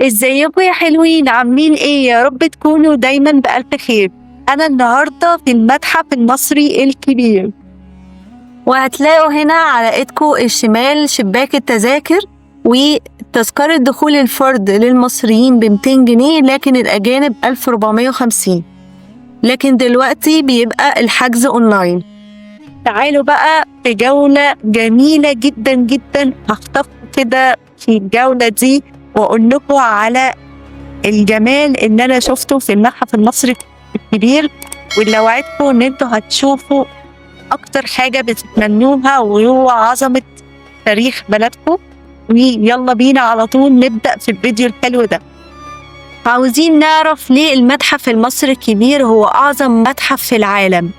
ازيكم يا حلوين، عاملين ايه؟ يا رب تكونوا دايما بألف خير. انا النهارده في المتحف المصري الكبير، وهتلاقوا هنا على ايدكم الشمال شباك التذاكر وتذكرة دخول الفرد للمصريين ب200 جنيه، لكن الأجانب 1450. لكن دلوقتي بيبقى الحجز اونلاين. تعالوا بقى في جولة جميلة جدا جدا، هخطف كده في الجولة دي واقول لكم على الجمال اللي انا شفته في المتحف المصري الكبير، واللي وعدكم ان انتوا هتشوفوا اكتر حاجة بتتمنوها وهو عظمة تاريخ بلدكم. ويلا بينا على طول نبدأ في الفيديو الحلو ده. عاوزين نعرف ليه المتحف المصري الكبير هو أعظم متحف في العالم.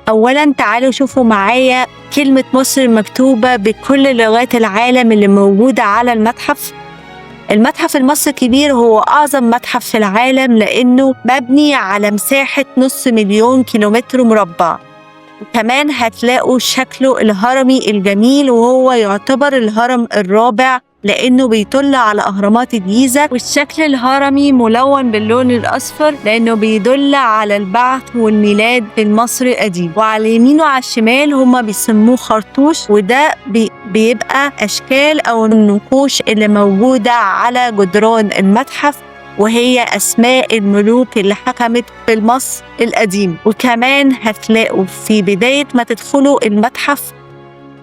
أولاً تعالوا شوفوا معايا كلمة مصر مكتوبة بكل لغات العالم اللي موجودة على المتحف. المتحف المصري الكبير هو أعظم متحف في العالم لأنه مبني على مساحة 500,000 كيلومتر مربع. وكمان هتلاقوا شكله الهرمي الجميل، وهو يعتبر الهرم الرابع لأنه بيطل على أهرامات الجيزة، والشكل الهرمي ملون باللون الأصفر لأنه بيدل على البعث والميلاد المصري القديم. وعلى اليمين وعلى الشمال هما بيسموه خرطوش، وده بيبقى أشكال أو النقوش اللي موجودة على جدران المتحف، وهي أسماء الملوك اللي حكمت في مصر القديم. وكمان هتلاقوا في بداية ما تدخلوا المتحف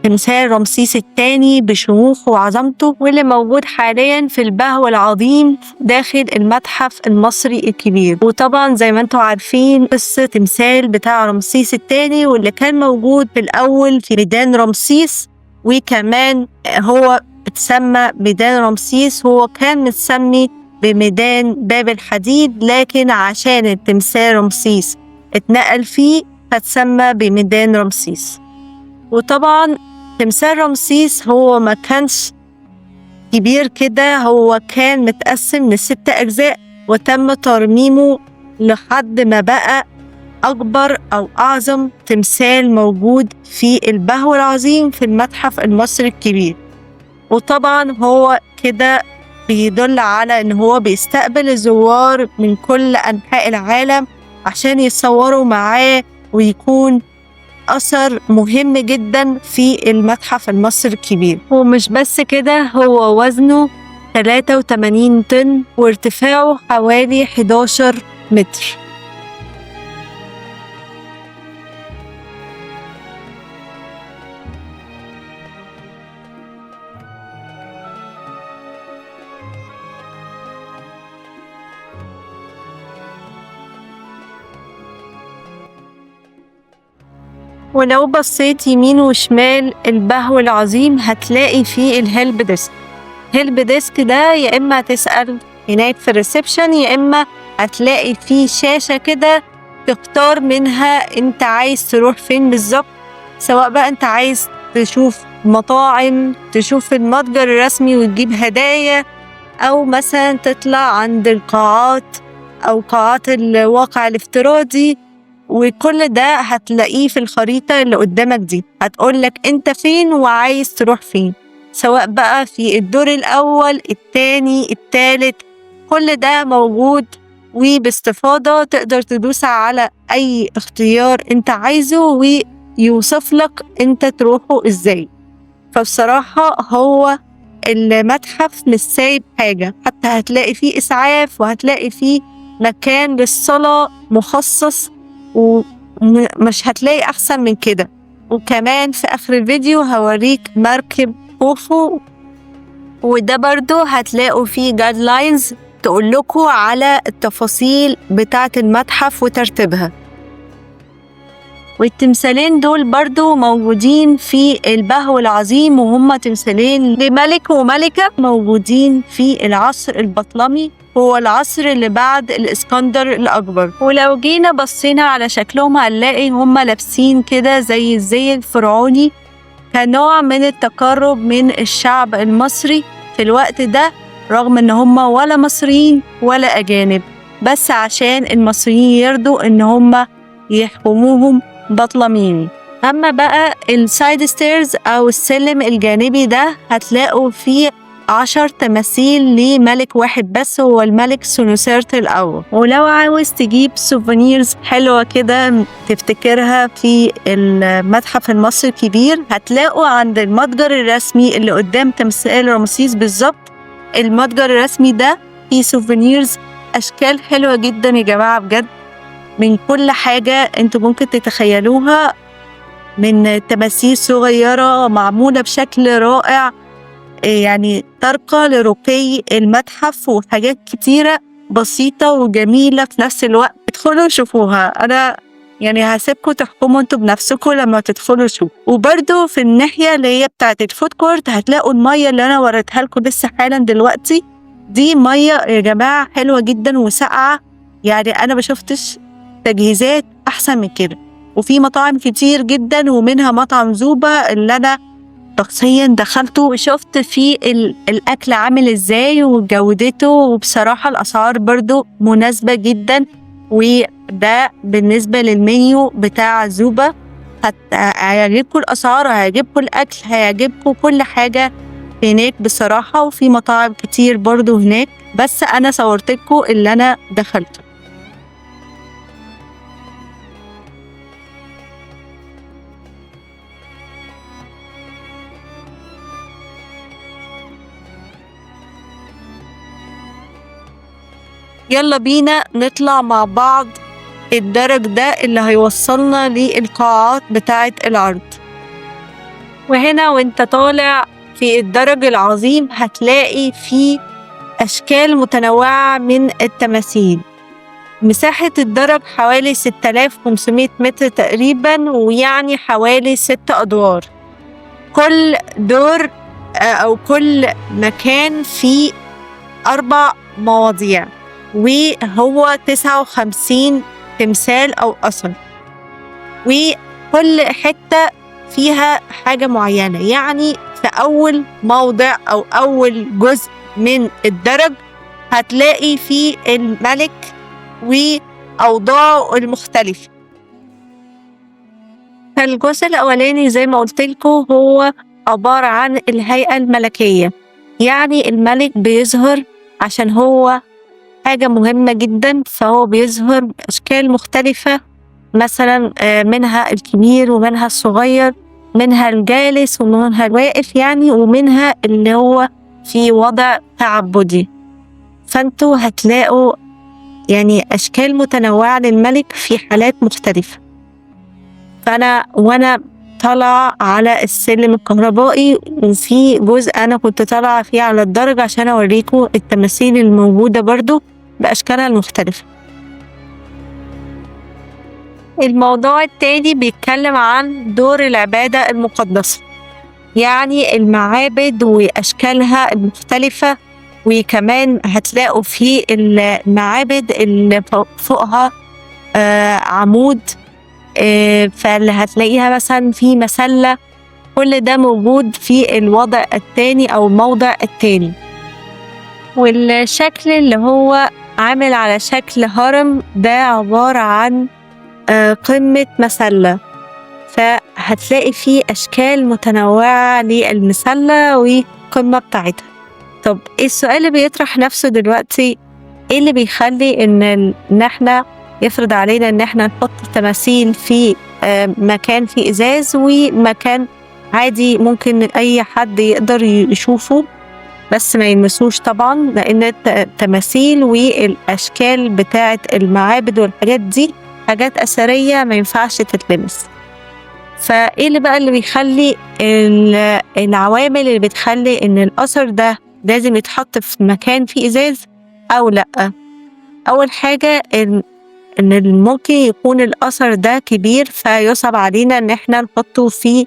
تمثال رمسيس الثاني بشموخه وعظمته، واللي موجود حاليا في البهو العظيم داخل المتحف المصري الكبير. وطبعا زي ما انتم عارفين قصة تمثال بتاع رمسيس الثاني، واللي كان موجود في الأول في ميدان رمسيس، وكمان هو اتسمى ميدان رمسيس، هو كان متسمي بميدان باب الحديد، لكن عشان التمثال رمسيس اتنقل فيه فتسمى بميدان رمسيس. وطبعا تمثال رمسيس هو ما كانش كبير كده، هو كان متقسم ل6 أجزاء، وتم ترميمه لحد ما بقى أكبر أو أعظم تمثال موجود في البهو العظيم في المتحف المصري الكبير. وطبعا هو كده بيدل على إن هو بيستقبل الزوار من كل أنحاء العالم عشان يتصوروا معاه، ويكون أثر مهم جدا في المتحف المصري الكبير. ومش بس كده، هو وزنه 83 طن وارتفاعه حوالي 11 متر. ولو بصيت يمين وشمال البهو العظيم هتلاقي فيه الهيلب ديسك. الهيلب ديسك ده يا إما هتسأل هناك في الريسبشن، يا إما هتلاقي فيه شاشة كده تختار منها أنت عايز تروح فين بالظبط، سواء بقى أنت عايز تشوف مطاعم، تشوف المتجر الرسمي وتجيب هدايا، أو مثلا تطلع عند القاعات أو قاعات الواقع الافتراضي. وكل ده هتلاقيه في الخريطة اللي قدامك دي، هتقولك انت فين وعايز تروح فين، سواء بقى في الدور الأول، التاني، التالت، كل ده موجود. وباستفاضة تقدر تدوس على أي اختيار انت عايزه ويوصف لك انت تروحه ازاي. فبصراحة هو المتحف مش سايب حاجة، حتى هتلاقي فيه إسعاف، وهتلاقي فيه مكان للصلاة مخصص، ومش هتلاقي أحسن من كده. وكمان في آخر الفيديو هوريك مركب خوفو، وده برضو هتلاقوا فيه جايدلاينز تقولكوا على التفاصيل بتاعة المتحف وترتيبها. والتمثالين دول برضو موجودين في البهو العظيم، وهم تمثالين لملك وملكة موجودين في العصر البطلمي، هو العصر اللي بعد الإسكندر الأكبر. ولو جينا بصينا على شكلهم هنلاقي هم لابسين كده زي الزي الفرعوني كنوع من التقرب من الشعب المصري في الوقت ده، رغم ان هم ولا مصريين ولا أجانب، بس عشان المصريين يرضوا ان هم يحكموهم بطلميني. أما بقى السايد ستيرز أو السلم الجانبي ده هتلاقوا فيه 10 تماثيل لملك واحد بس، هو الملك سنوسرت الأول. ولو عاوز تجيب سوفينيرز حلوة كده تفتكرها في المتحف المصري الكبير، هتلاقوا عند المتجر الرسمي اللي قدام تمثال رمسيس بالظبط. المتجر الرسمي ده فيه سوفينيرز أشكال حلوة جدا يا جماعة بجد، من كل حاجة انتوا ممكن تتخيلوها، من تماثيل صغيرة معمولة بشكل رائع، يعني ترقى لرقي المتحف، وحاجات كتيرة بسيطة وجميلة في نفس الوقت. ادخلوا شوفوها، أنا يعني هسيبكم تحكموا انتوا بنفسكم لما تدخلوا شوفوا. وبرضو في الناحية اللي هي بتاعت الفود كورت هتلاقوا المية اللي أنا وريتها لكم لسه حالا دلوقتي. دي مية يا جماعة حلوة جدا وساقعة، يعني أنا ما شفتش تجهيزات أحسن من كده. وفي مطاعم كتير جدا، ومنها مطعم زوبة اللي أنا شخصيا دخلته وشفت فيه الأكل عامل إزاي وجودته، وبصراحة الأسعار برضو مناسبة جدا. وده بالنسبة للمنيو بتاع زوبة، هيعجبكم الأسعار، هيعجبكم الأكل، هيعجبكم كل حاجة هناك بصراحة. وفي مطاعم كتير برضو هناك، بس أنا صورتلكم اللي أنا دخلته. يلا بينا نطلع مع بعض الدرج ده اللي هيوصلنا للقاعات بتاعة العرض. وهنا وانت طالع في الدرج العظيم هتلاقي فيه أشكال متنوعة من التماثيل. مساحة الدرج حوالي 6500 متر تقريبا، ويعني حوالي 6 أدوار. كل دور أو كل مكان فيه 4 مواضيع، وهو 59 تمثال أو أثر، وكل حتة فيها حاجة معينة. يعني في أول موضع أو أول جزء من الدرج هتلاقي فيه الملك وأوضاعه المختلفة. فالجزء الأولاني زي ما قلت لكم هو عبارة عن الهيئة الملكية، يعني الملك بيظهر عشان هو حاجة مهمة جدا، فهو بيظهر بأشكال مختلفة، مثلا منها الكبير ومنها الصغير، منها الجالس ومنها الواقف يعني، ومنها اللي هو في وضع تعبدي. فانتوا هتلاقوا يعني أشكال متنوعة للملك في حالات مختلفة. وأنا طالعة على السلم الكهربائي، وفي جزء أنا كنت طالعة فيه على الدرج عشان أوريكم التماثيل الموجودة برضو بأشكالها المختلفة. الموضوع التاني بيتكلم عن دور العبادة المقدسة، يعني المعابد وأشكالها المختلفة. وكمان هتلاقوا في المعابد اللي فوقها عمود، فاللي هتلاقيها مثلا في مسلة، كل ده موجود في الوضع التاني أو الموضع التاني. والشكل اللي هو عامل على شكل هرم ده عبارة عن قمة مسلة، فهتلاقي فيه أشكال متنوعة للمسلة والقمة بتاعتها. طب إيه السؤال اللي بيطرح نفسه دلوقتي؟ إيه اللي بيخلي إن إحنا يفرض علينا إن إحنا نحط تماثيل في مكان فيه إزاز، ومكان عادي ممكن أي حد يقدر يشوفه بس ما يلمسوش طبعا، لأن التماثيل والأشكال بتاعة المعابد والحاجات دي حاجات أثرية ما ينفعش تتلمس. فإيه اللي بقى اللي بيخلي العوامل اللي بتخلي إن الأثر ده لازم يتحط في مكان فيه إزاز أو لأ؟ أول حاجة إن ممكن يكون الأثر ده كبير فيصعب علينا إن إحنا نحطه في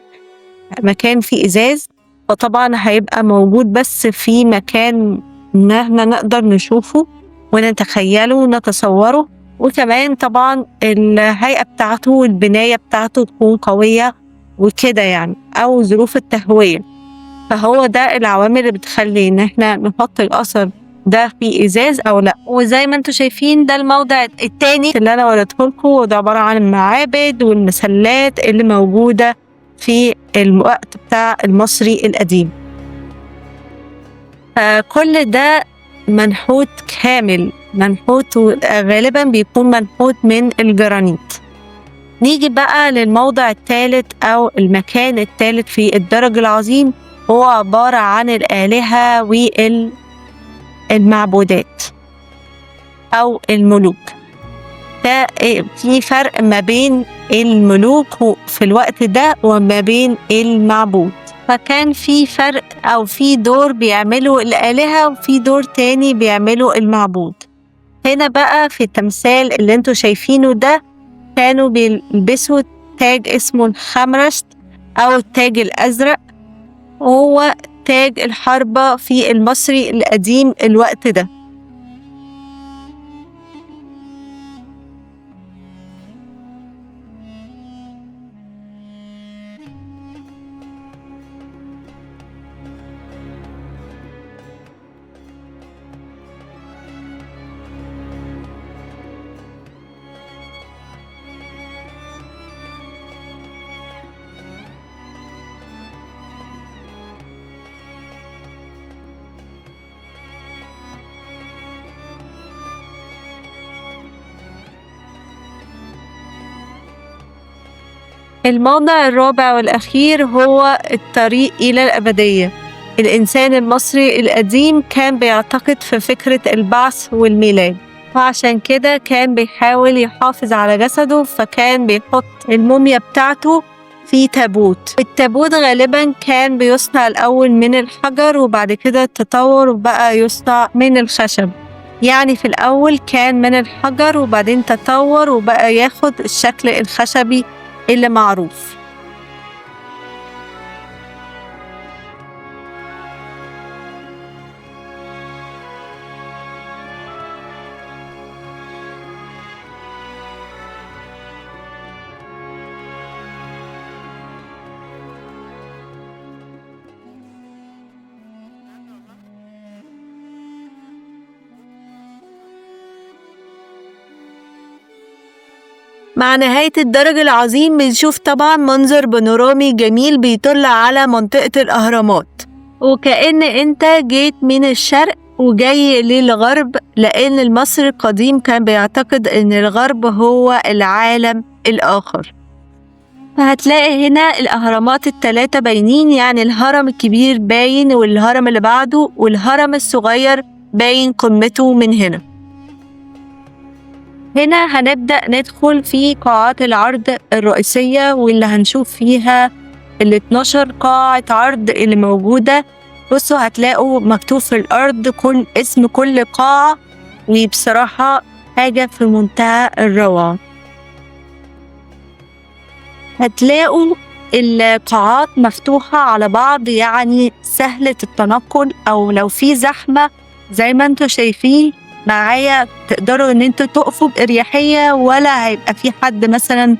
مكان فيه إزاز، فطبعا هيبقى موجود بس في مكان إن إحنا نقدر نشوفه ونتخيله ونتصوره. وكمان طبعا الهيئة بتاعته والبناية بتاعته تكون قوية وكده يعني، أو ظروف التهوية. فهو ده العوامل اللي بتخلي إن إحنا نحط الأثر ده في إزاز أو لأ. وزي ما انتوا شايفين ده الموضع التاني اللي أنا وريتهولكوا، وده عبارة عن المعابد والمسلات اللي موجودة في الوقت بتاع المصري القديم. فكل ده منحوت كامل، منحوت غالبا بيكون منحوت من الجرانيت. نيجي بقى للموضع الثالث أو المكان الثالث في الدرج العظيم، هو عبارة عن الآلهة والمعبودات أو الملوك. في فرق ما بين الملوك في الوقت ده وما بين المعبود، فكان في فرق أو في دور بيعملوا الآلهة وفي دور تاني بيعملوا المعبود. هنا بقى في التمثال اللي انتوا شايفينه ده كانوا بيلبسوا تاج اسمه الخمرشت أو التاج الأزرق، وهو تاج الحربة في المصري القديم الوقت ده. الموضع الرابع والأخير هو الطريق إلى الأبدية. الإنسان المصري القديم كان بيعتقد في فكرة البعث والميلاد، وعشان كده كان بيحاول يحافظ على جسده، فكان بيحط الموميا بتاعته في تابوت. التابوت غالبا كان بيصنع الأول من الحجر وبعد كده تطور وبقى يصنع من الخشب. يعني في الأول كان من الحجر وبعدين تطور وبقى ياخد الشكل الخشبي اللي معروف. مع نهاية الدرج العظيم بنشوف طبعا منظر بانورامي جميل بيطل على منطقة الأهرامات، وكأن انت جيت من الشرق وجاي للغرب، لأن المصري القديم كان بيعتقد ان الغرب هو العالم الآخر. فهتلاقي هنا الأهرامات الثلاثة باينين، يعني الهرم الكبير باين والهرم اللي بعده والهرم الصغير باين قمته من هنا. هنا هنبدأ ندخل في قاعات العرض الرئيسية واللي هنشوف فيها 12 قاعة عرض اللي موجودة. بصوا هتلاقوا مكتوب في الأرض اسم كل قاعة، وبصراحة حاجة في منتهى الروعة. هتلاقوا القاعات مفتوحة على بعض، يعني سهلة التنقل، أو لو في زحمة زي ما انتوا شايفين معايا تقدروا ان انتوا تقفوا بإريحية، ولا هيبقى في حد مثلا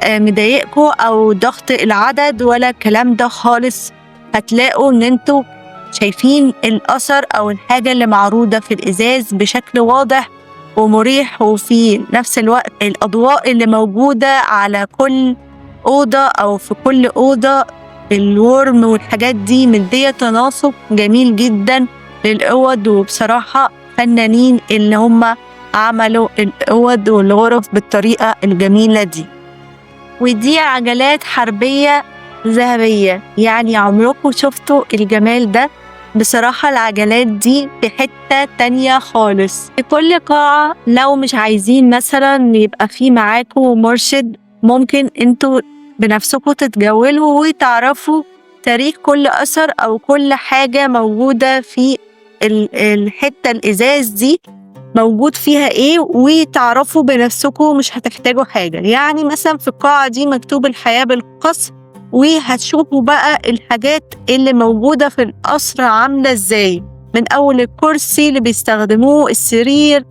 مضايقكوا او ضغط العدد ولا الكلام ده خالص. هتلاقوا ان انتوا شايفين الأثر او الحاجة اللي معروضة في الإزاز بشكل واضح ومريح، وفي نفس الوقت الأضواء اللي موجودة على كل أوضة أو في كل أوضة الورم والحاجات دي مدية تناسق جميل جدا للأوض. وبصراحة فنانين اللي هم عملوا الأوض والغرف بالطريقة الجميلة دي. ودي عجلات حربية ذهبية، يعني عمركم شفتوا الجمال ده؟ بصراحة العجلات دي في حتة تانية خالص. في كل قاعة لو مش عايزين مثلا يبقى في معاكم مرشد، ممكن انتوا بنفسكم تتجولوا وتعرفوا تاريخ كل أثر أو كل حاجة موجودة في الحتة الإزاز دي موجود فيها ايه، وتعرفوا بنفسكم مش هتحتاجوا حاجة. يعني مثلا في القاعة دي مكتوب الحياة بالقصر، وهتشوفوا بقى الحاجات اللي موجودة في القصر عاملة ازاي، من أول الكرسي اللي بيستخدموه، السرير،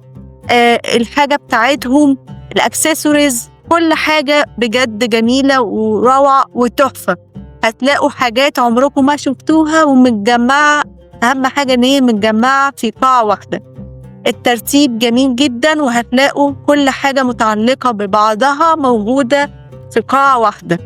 الحاجة بتاعتهم، الأكسسوارز، كل حاجة بجد جميلة وروعة وتحفة. هتلاقوا حاجات عمركم ما شفتوها ومتجمعة، أهم حاجة إن هي متجمعة في قاعة واحدة. الترتيب جميل جدا، وهتلاقوا كل حاجة متعلقة ببعضها موجودة في قاعة واحدة.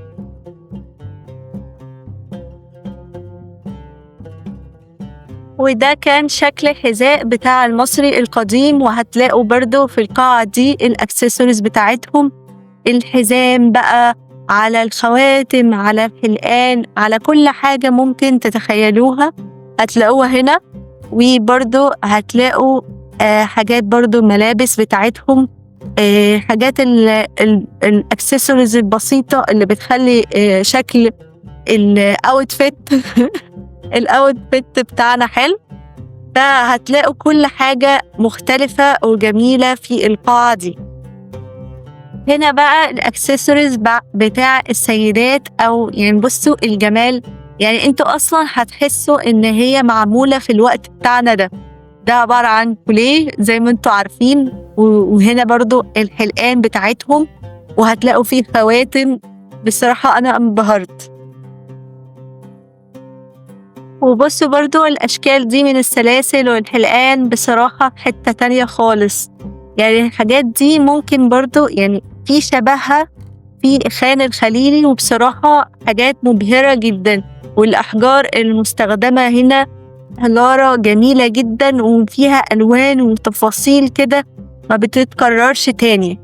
وده كان شكل الحذاء بتاع المصري القديم، وهتلاقوا برضو في القاعة دي الأكسسوارز بتاعتهم، الحزام بقى، على الخواتم، على الحلقان، على كل حاجة ممكن تتخيلوها هتلاقوها هنا. وبرضو هتلاقوا حاجات برضو ملابس بتاعتهم، حاجات الأكسسوارز البسيطة اللي بتخلي شكل الأوتفيت الأوتفيت بتاعنا حلو. فهتلاقوا كل حاجة مختلفة وجميلة في القاعة دي. هنا بقى الأكسسوارز بتاع السيدات، أو يعني بصوا الجمال، يعني انتوا أصلا هتحسوا إن هي معمولة في الوقت بتاعنا ده عبارة عن كوليه زي ما انتوا عارفين، وهنا برضو الحلقان بتاعتهم، وهتلاقوا فيه خواتم. بصراحة أنا انبهرت. وبصوا برضو الأشكال دي من السلاسل والحلقان بصراحة حتة تانية خالص. يعني الحاجات دي ممكن برضو يعني في شبهها في خان الخليلي، وبصراحة حاجات مبهرة جدا. والأحجار المستخدمة هنا حجارة جميلة جدا، وفيها ألوان وتفاصيل كده ما بتتكررش تاني.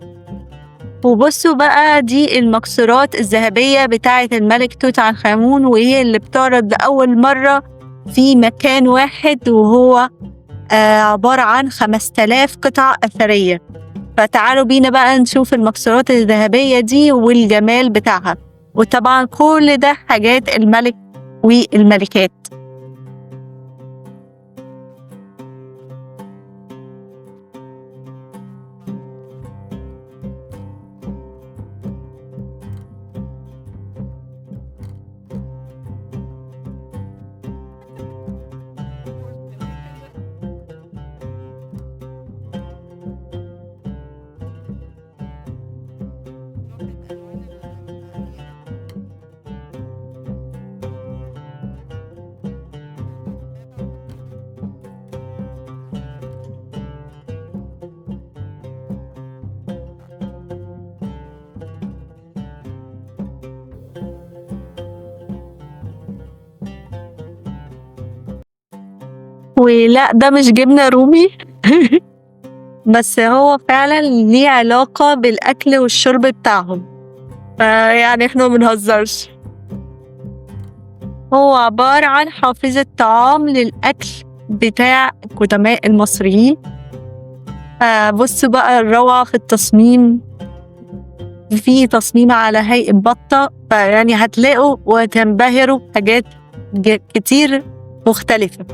وبصوا بقى دي المقصورات الذهبية بتاعة الملك توت عنخ آمون، وهي اللي بتعرض لأول مرة في مكان واحد، وهو عبارة عن 5000 قطعة أثرية. فتعالوا بينا بقى نشوف المقصورات الذهبية دي والجمال بتاعها. وطبعا كل ده حاجات الملك والملكات. ولا ده مش جبنة رومي بس هو فعلا ليه علاقة بالأكل والشرب بتاعهم، يعني احنا منهزرش. هو عبارة عن حافظة طعام للأكل بتاع قدماء المصريين. بصوا بقى الروعة في التصميم، في تصميم على هيئة بطة، فيعني هتلاقوا وتنبهروا بحاجات كتير مختلفة.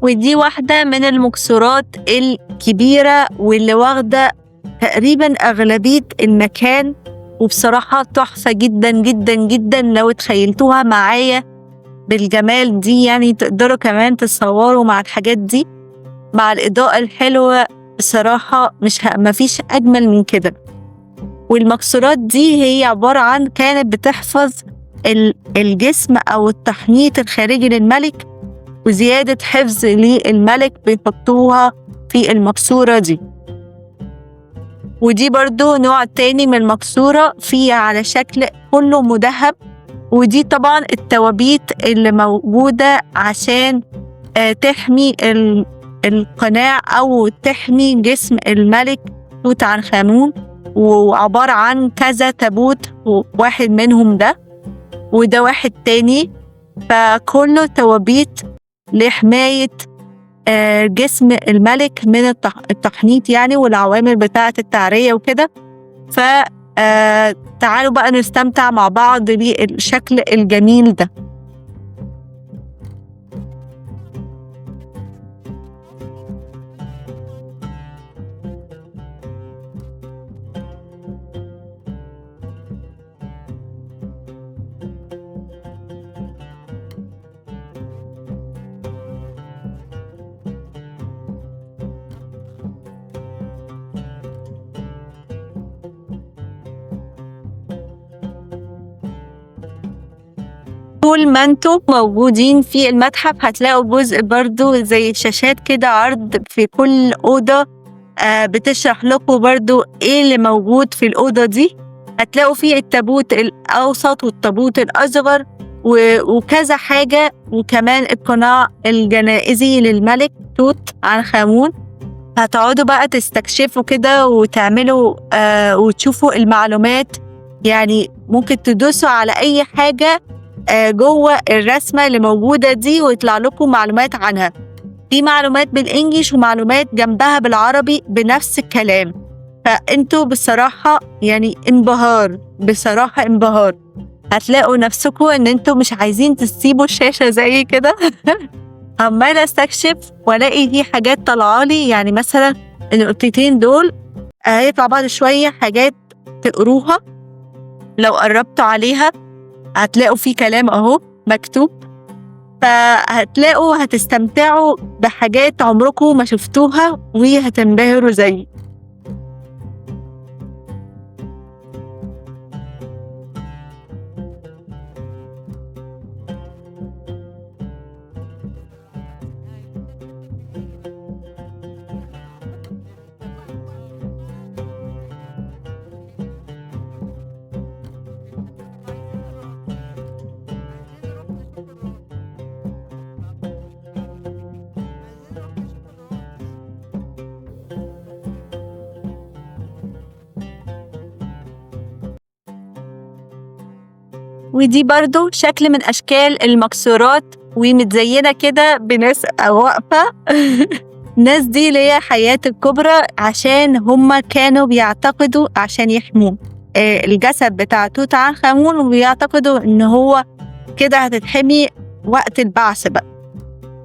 ودي واحدة من المكسورات الكبيرة واللي واخدة تقريبا أغلبية المكان، وبصراحة تحفة جدا جدا جدا. لو تخيلتوها معايا بالجمال دي، يعني تقدروا كمان تصوروا مع الحاجات دي مع الإضاءة الحلوة. بصراحة مفيش أجمل من كده. والمكسورات دي هي عبارة عن كانت بتحفظ الجسم أو التحنيط الخارجي للملك، وزيادة حفظ للملك بيحطوها في المكسورة دي. ودي برضو نوع تاني من المكسورة فيها على شكل كله مذهب. ودي طبعا التوابيت اللي موجودة عشان تحمي القناع أو تحمي جسم الملك توت عنخ آمون، وعبارة عن كذا تابوت، واحد منهم ده وده واحد تاني، فكله توابيت لحماية جسم الملك من التحنيط يعني، والعوامل بتاعة التعرية وكده. تعالوا بقى نستمتع مع بعض بالشكل الجميل ده. طول ما انتم موجودين في المتحف هتلاقوا جزء برضو زي شاشات كده عرض في كل أوضة، بتشرح لكم برضو ايه اللي موجود في الأوضة دي. هتلاقوا فيه التابوت الأوسط والتابوت الأصغر وكذا حاجة، وكمان القناع الجنائزي للملك توت عنخ آمون. هتقعدوا بقى تستكشفوا كده وتعملوا وتشوفوا المعلومات، يعني ممكن تدوسوا على أي حاجة جوه الرسمة اللي موجودة دي ويطلع لكم معلومات عنها. في معلومات بالإنجليش ومعلومات جنبها بالعربي بنفس الكلام. فأنتوا بصراحة يعني انبهار، بصراحة انبهار. هتلاقوا نفسكم إن أنتوا مش عايزين تسيبوا الشاشة زي كده. عمالة استكشف والاقي في حاجات طالعالي، يعني مثلا النقطتين دول هيطلع بعد شوية حاجات تقروها. لو قربتوا عليها هتلاقوا في كلام اهو مكتوب، فهتلاقوا هتستمتعوا بحاجات عمركم ما شفتوها وهتنبهروا زي. ودي برضو شكل من أشكال المكسورات ومتزينة كده بناس واقفة. الناس دي اللي هي حيات الكبرى، عشان هما كانوا بيعتقدوا عشان يحموا الجسد بتاع توت عنخ آمون، وبيعتقدوا إن هو كده هتتحمي وقت البعث بقى،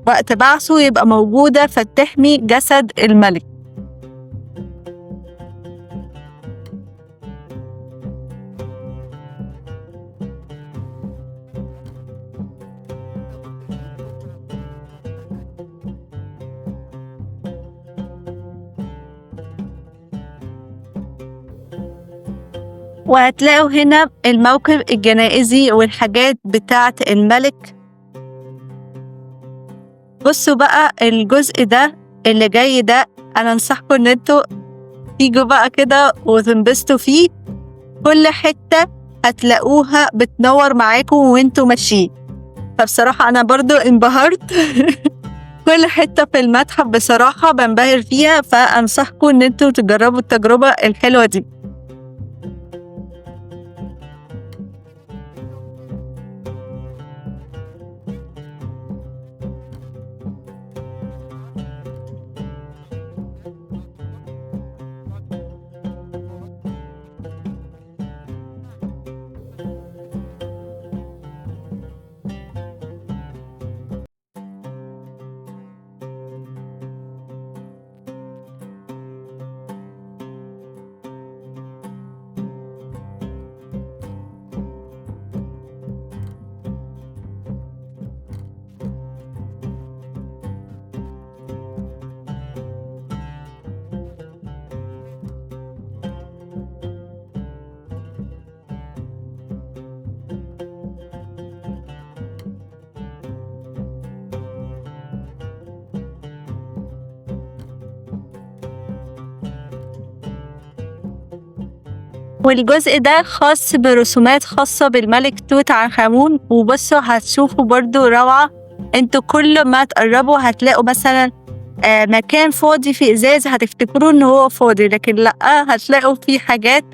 وقت بعثه يبقى موجودة فتحمي جسد الملك. وهتلاقوا هنا الموكب الجنائزي والحاجات بتاعة الملك. بصوا بقى الجزء ده اللي جاي ده، أنا أنصحكم إن انتوا تيجوا بقى كده وتنبسطوا فيه. كل حتة هتلاقوها بتنور معاكم وانتوا ماشيين، فبصراحة أنا برضو انبهرت. كل حتة في المتحف بصراحة بنبهر فيها، فأنصحكم إن انتوا تجربوا التجربة الحلوة دي. والجزء ده خاص برسومات خاصة بالملك توت عنخ آمون. وبصوا هتشوفوا برضو روعة. انتوا كل ما تقربوا هتلاقوا مثلا مكان فاضي في إزاز هتفتكروا إن هو فاضي، لكن لأ، هتلاقوا فيه حاجات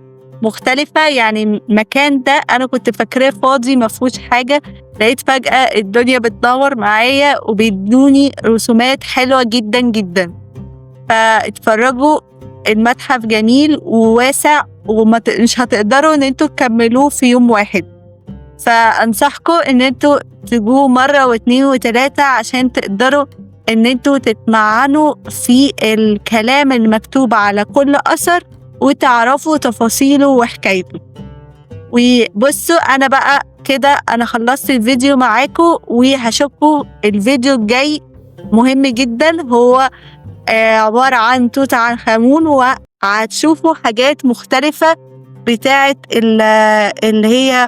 مختلفة. يعني المكان ده أنا كنت فاكراه فاضي مفهوش حاجة، لقيت فجأة الدنيا بتنور معايا وبيدوني رسومات حلوة جدا جدا. فاتفرجوا، المتحف جميل وواسع مش هتقدروا ان انتوا تكملوه في يوم واحد. فانصحكم ان انتوا تجوا مرة واتنين وتلاتة عشان تقدروا ان انتوا تتمعنوا في الكلام المكتوب على كل اثر وتعرفوا تفاصيله وحكايته. وبصوا انا بقى كده انا خلصت الفيديو معاكم، وهشوفكم الفيديو الجاي مهم جدا، هو عبارة عن توت عنخ آمون، وهتشوفوا حاجات مختلفة بتاعت اللي هي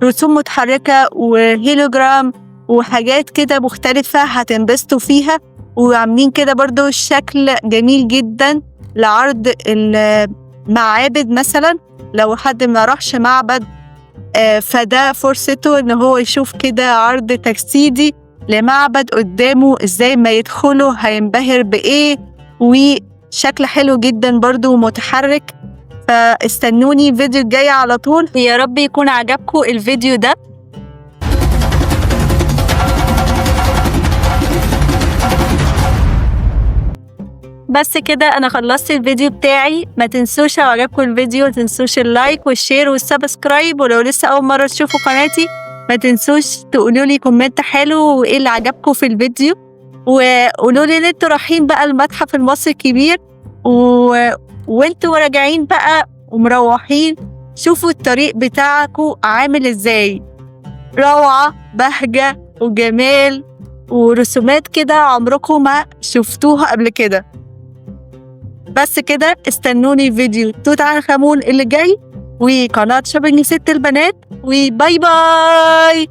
رسوم متحركة وهيلوجرام وحاجات كده مختلفة هتنبسطوا فيها. وعاملين كده برضو شكل جميل جدا لعرض المعابد، مثلا لو حد ما راحش معبد فده فرصته ان هو يشوف كده عرض تجسيدي لمعبد قدامه، ازاي ما يدخله هينبهر بايه، وشكل حلو جدا برضو متحرك. فاستنوني الفيديو الجاي على طول. يا رب يكون عجبكم الفيديو ده. بس كده انا خلصت الفيديو بتاعي. ما تنسوش لو عجبكم الفيديو تنسوش اللايك والشير والسبسكرايب، ولو لسه اول مرة تشوفوا قناتي ما تنسوش تقولوا لي كومنت حلو وايه اللي عجبكم في الفيديو، وقولوا لي ان انتوا رايحين بقى المتحف المصري الكبير وانتوا راجعين بقى ومروحين شوفوا الطريق بتاعكم عامل ازاي، روعة بهجة وجمال ورسومات كده عمركم ما شفتوها قبل كده. بس كده استنوني فيديو توت عنخ آمون اللي جاي وقناة شوبينج ست البنات، وباي باي.